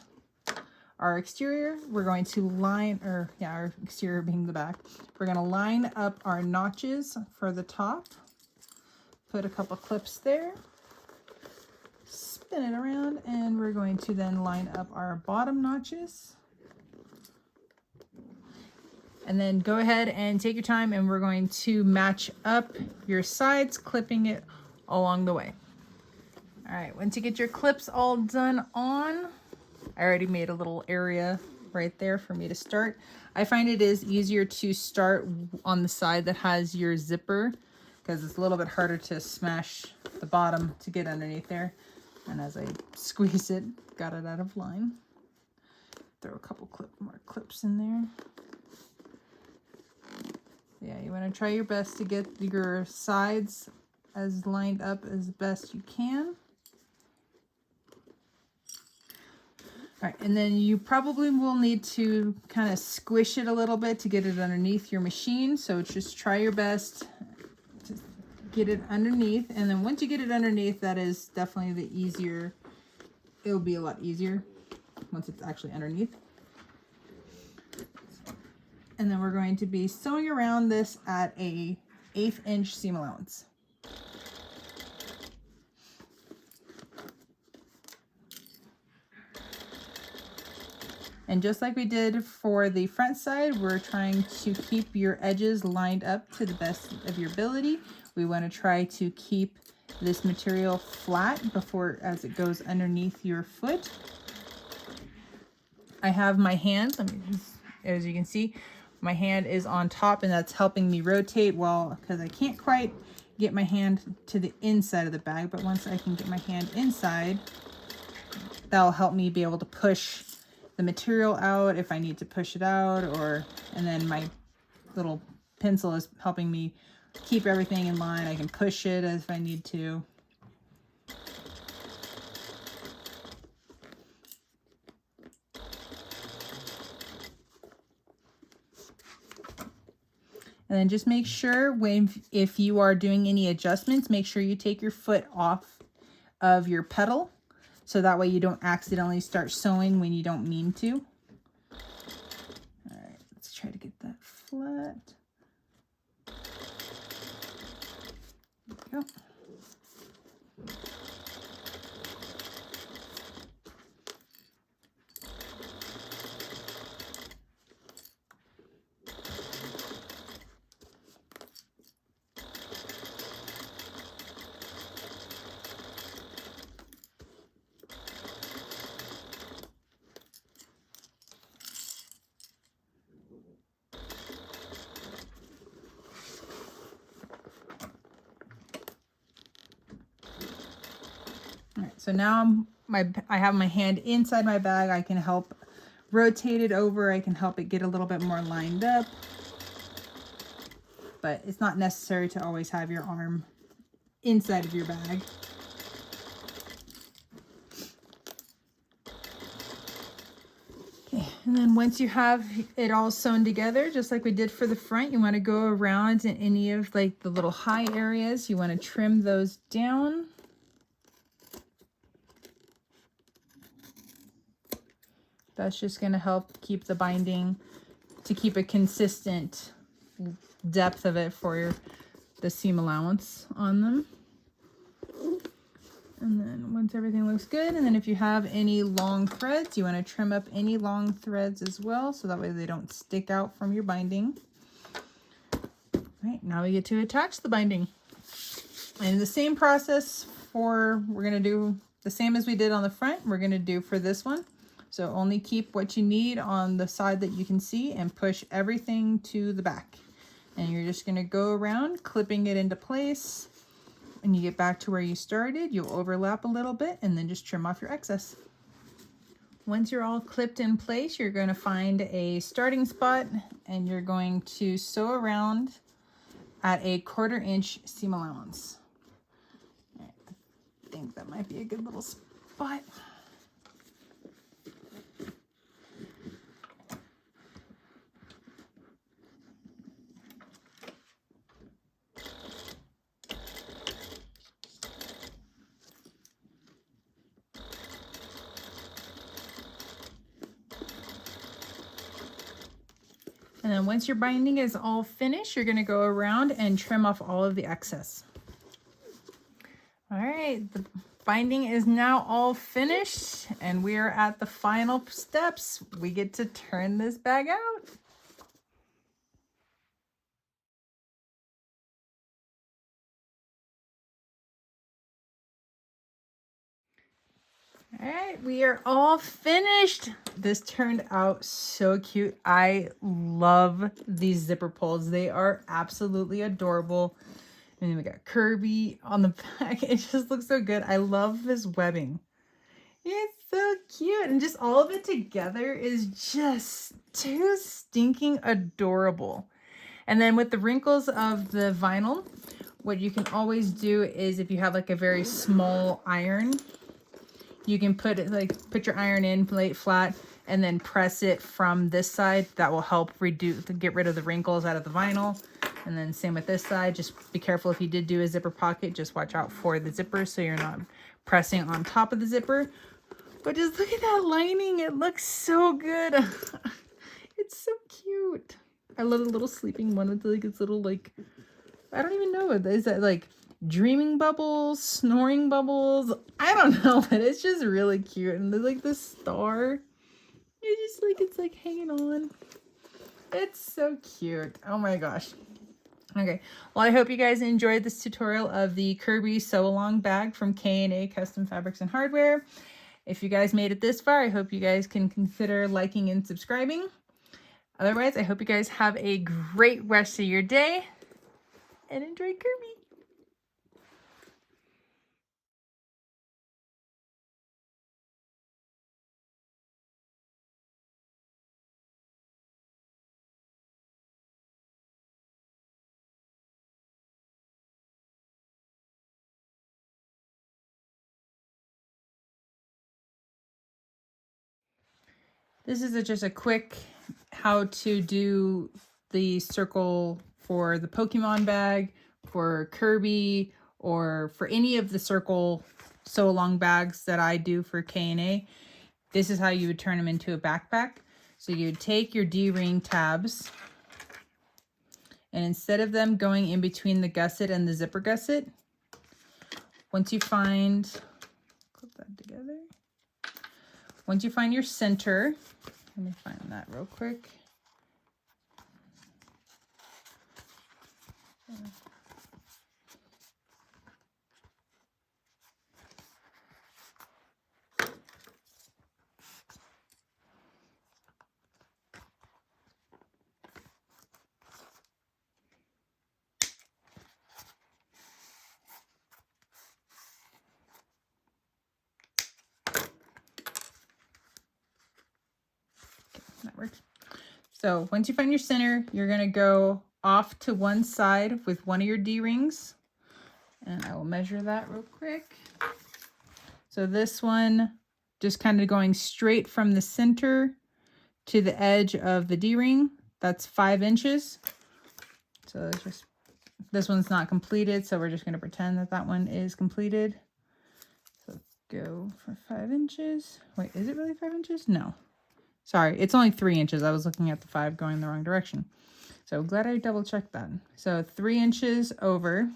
our exterior. We're going to our exterior being the back. We're going to line up our notches for the top. Put a couple clips there, spin it around, and we're going to then line up our bottom notches. And then go ahead and take your time, and we're going to match up your sides, clipping it along the way. All right, once you get your clips all done on, I already made a little area right there for me to start. I find it is easier to start on the side that has your zipper, because it's a little bit harder to smash the bottom to get underneath there. And as I squeeze it, got it out of line. Throw a couple more clips in there. Yeah, you want to try your best to get your sides as lined up as best you can. All right, and then you probably will need to kind of squish it a little bit to get it underneath your machine. So just try your best to get it underneath. And then once you get it underneath, that is definitely the easier it'll be a lot easier once it's actually underneath. And then we're going to be sewing around this at a 1/8 inch seam allowance. And just like we did for the front side, we're trying to keep your edges lined up to the best of your ability. We want to try to keep this material flat as it goes underneath your foot. I have my hand, as you can see, my hand is on top, and that's helping me rotate well, because I can't quite get my hand to the inside of the bag, but once I can get my hand inside, that'll help me be able to push the material out if I need to push it out, and then my little pencil is helping me keep everything in line. I can push it if I need to. And then just make sure if you are doing any adjustments, make sure you take your foot off of your pedal, so that way you don't accidentally start sewing when you don't mean to. All right, let's try to get that flat. There we go. All right, so now I have my hand inside my bag. I can help rotate it over. I can help it get a little bit more lined up. But it's not necessary to always have your arm inside of your bag. Okay, and then once you have it all sewn together, just like we did for the front, you want to go around in any of like the little high areas. You want to trim those down. That's just going to help keep the binding, to keep a consistent depth of it for the seam allowance on them. And then once everything looks good, and then if you have any long threads, you want to trim up any long threads as well, so that way they don't stick out from your binding. All right, now we get to attach the binding. And the same process we're going to do the same as we did on the front, we're going to do for this one. So only keep what you need on the side that you can see and push everything to the back. And you're just going to go around clipping it into place. When you get back to where you started, you'll overlap a little bit and then just trim off your excess. Once you're all clipped in place, you're going to find a starting spot and you're going to sew around at a 1/4 inch seam allowance. All right, I think that might be a good little spot. And then once your binding is all finished, you're going to go around and trim off all of the excess. All right, the binding is now all finished and we are at the final steps. We get to turn this bag out. All right, we are all finished. This turned out so cute. I love these zipper pulls. They are absolutely adorable. And then we got Kirby on the back. It just looks so good. I love this webbing. It's so cute. And just all of it together is just too stinking adorable. And then with the wrinkles of the vinyl, what you can always do is if you have like a very small iron, you can put your iron in, lay it flat, and then press it from this side. That will help get rid of the wrinkles out of the vinyl. And then same with this side. Just be careful if you did do a zipper pocket. Just watch out for the zipper so you're not pressing on top of the zipper. But just look at that lining. It looks so good. It's so cute. I love the little sleeping one with like its little like, I don't even know. Is that like dreaming bubbles, snoring bubbles? I don't know, but it's just really cute. And there's like this star. It's just like, it's like hanging on. It's so cute. Oh my gosh. Okay, well, I hope you guys enjoyed this tutorial of the Kirby sew-along bag from K&A Custom Fabrics and Hardware. If you guys made it this far, I hope you guys can consider liking and subscribing. Otherwise, I hope you guys have a great rest of your day and enjoy Kirby. This is just a quick how to do the circle for the Pokemon bag, for Kirby, or for any of the circle sew-along bags that I do for K&A. This is how you would turn them into a backpack. So you'd take your D-ring tabs, and instead of them going in between the gusset and the zipper gusset, once you find, clip that together. Once you find your center, let me find that real quick. That works. So once you find your center, you're going to go off to one side with one of your D-rings. And I will measure that real quick. So this one, just kind of going straight from the center to the edge of the D-ring. That's 5 inches. So it's just, this one's not completed, so we're just going to pretend that that one is completed. So let's go for 5 inches. Wait, is it really 5 inches? No. Sorry, it's only 3 inches. I was looking at the 5 going the wrong direction. So glad I double checked that. So 3 inches over.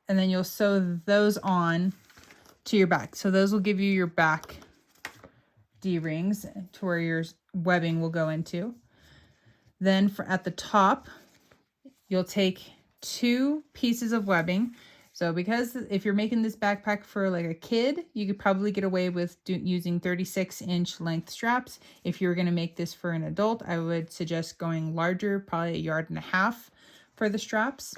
And then you'll sew those on to your back. So those will give you your back D-rings to where your webbing will go into. Then at the top, you'll take 2 pieces of webbing. So because if you're making this backpack for like a kid, you could probably get away with using 36-inch length straps. If you were going to make this for an adult, I would suggest going larger, probably 1.5 yards for the straps.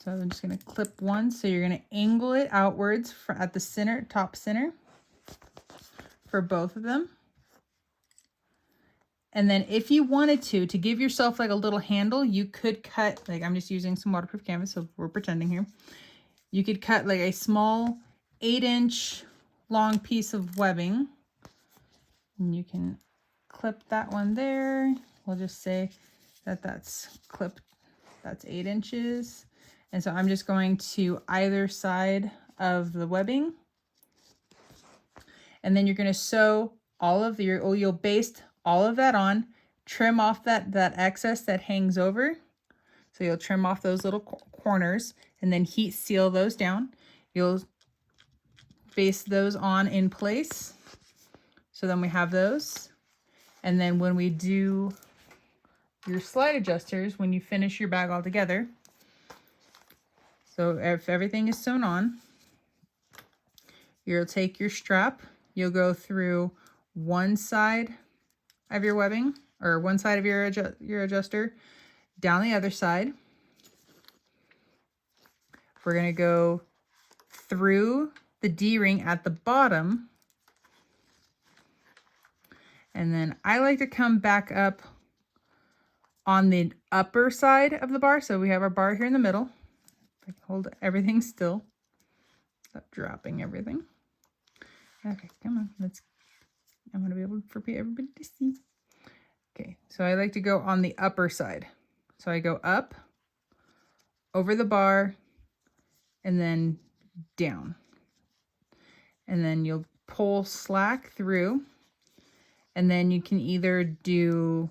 So I'm just going to clip one. So you're going to angle it outwards at the center, top center for both of them. And then if you wanted to give yourself like a little handle, you could cut, like I'm just using some waterproof canvas, so we're pretending here. You could cut like a small 8-inch long piece of webbing. And you can clip that one there. We'll just say that that's clipped, that's 8 inches. And so I'm just going to either side of the webbing. And then you're going to sew all of your, you'll baste all of that on, trim off that excess that hangs over. So you'll trim off those little corners and then heat seal those down. You'll baste those on in place. So then we have those. And then when we do your slide adjusters, when you finish your bag all together, so if everything is sewn on, you'll take your strap, you'll go through one side of your webbing, or one side of your adjuster, down the other side. We're going to go through the D-ring at the bottom. And then I like to come back up on the upper side of the bar. So we have our bar here in the middle. If I can hold everything still. Stop dropping everything. Okay, come on. I want to be able for everybody to see. Okay, so I like to go on the upper side. So I go up, over the bar, and then down. And then you'll pull slack through, and then you can either do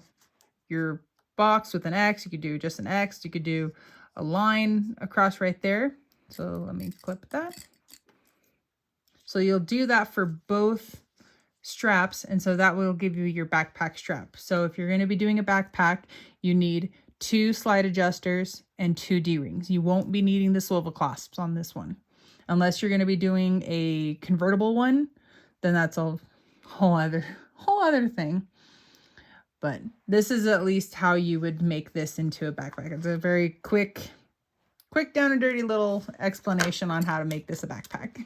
your box with an X, you could do just an X, you could do a line across right there. So let me clip that. So you'll do that for both straps, and so that will give you your backpack strap. So if you're going to be doing a backpack, you need 2 slide adjusters and 2 D-rings. You won't be needing the swivel clasps on this one. Unless you're going to be doing a convertible one, then that's a whole other thing. But this is at least how you would make this into a backpack. It's a very quick down and dirty little explanation on how to make this a backpack.